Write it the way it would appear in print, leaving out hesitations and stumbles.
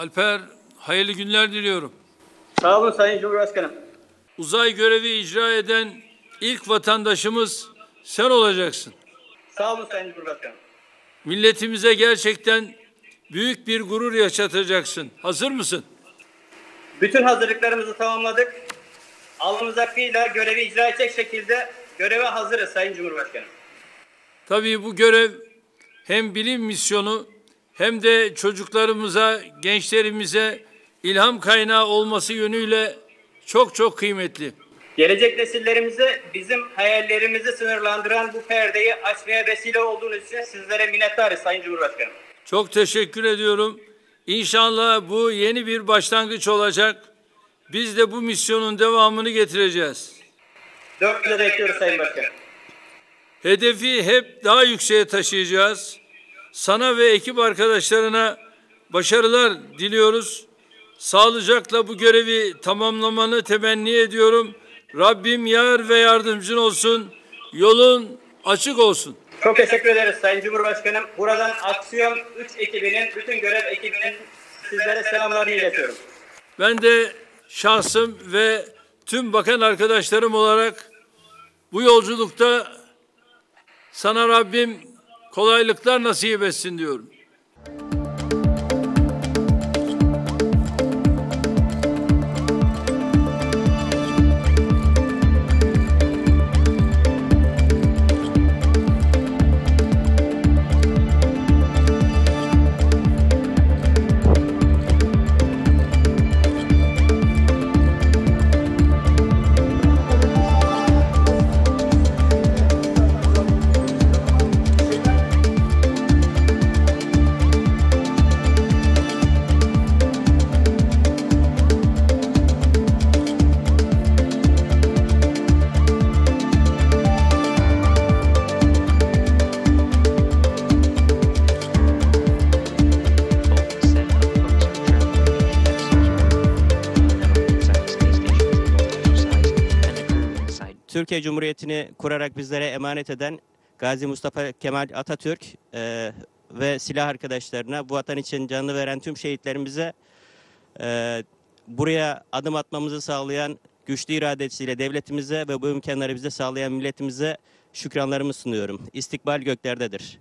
Alper, hayırlı günler diliyorum. Sağ olun Sayın Cumhurbaşkanım. Uzay görevi icra eden ilk vatandaşımız sen olacaksın. Sağ olun Sayın Cumhurbaşkanım. Milletimize gerçekten büyük bir gurur yaşatacaksın. Hazır mısın? Bütün hazırlıklarımızı tamamladık. Alnımız hakkıyla görevi icra edecek şekilde göreve hazırız Sayın Cumhurbaşkanım. Tabii bu görev hem bilim misyonu hem de çocuklarımıza, gençlerimize ilham kaynağı olması yönüyle çok kıymetli. Gelecek nesillerimize bizim hayallerimizi sınırlandıran bu perdeyi açmaya vesile olduğunuz için sizlere minnettarız Sayın Cumhurbaşkanım. Çok teşekkür ediyorum. İnşallah bu yeni bir başlangıç olacak. Biz de bu misyonun devamını getireceğiz. 4 yılı bekliyoruz Sayın Başkanım. Hedefi hep daha yükseğe taşıyacağız. Sana ve ekip arkadaşlarına başarılar diliyoruz. Sağlıcakla bu görevi tamamlamanı temenni ediyorum. Rabbim yar ve yardımcın olsun. Yolun açık olsun. Çok teşekkür ederiz Sayın Cumhurbaşkanım. Buradan Aksiyon 3 ekibinin, bütün görev ekibinin sizlere selamlarını iletiyorum. Ben de şahsım ve tüm bakan arkadaşlarım olarak bu yolculukta sana Rabbim kolaylıklar nasip etsin diyorum. Türkiye Cumhuriyeti'ni kurarak bizlere emanet eden Gazi Mustafa Kemal Atatürk ve silah arkadaşlarına, bu vatan için canını veren tüm şehitlerimize, buraya adım atmamızı sağlayan güçlü iradesiyle devletimize ve bu imkanları bize sağlayan milletimize şükranlarımı sunuyorum. İstikbal göklerdedir.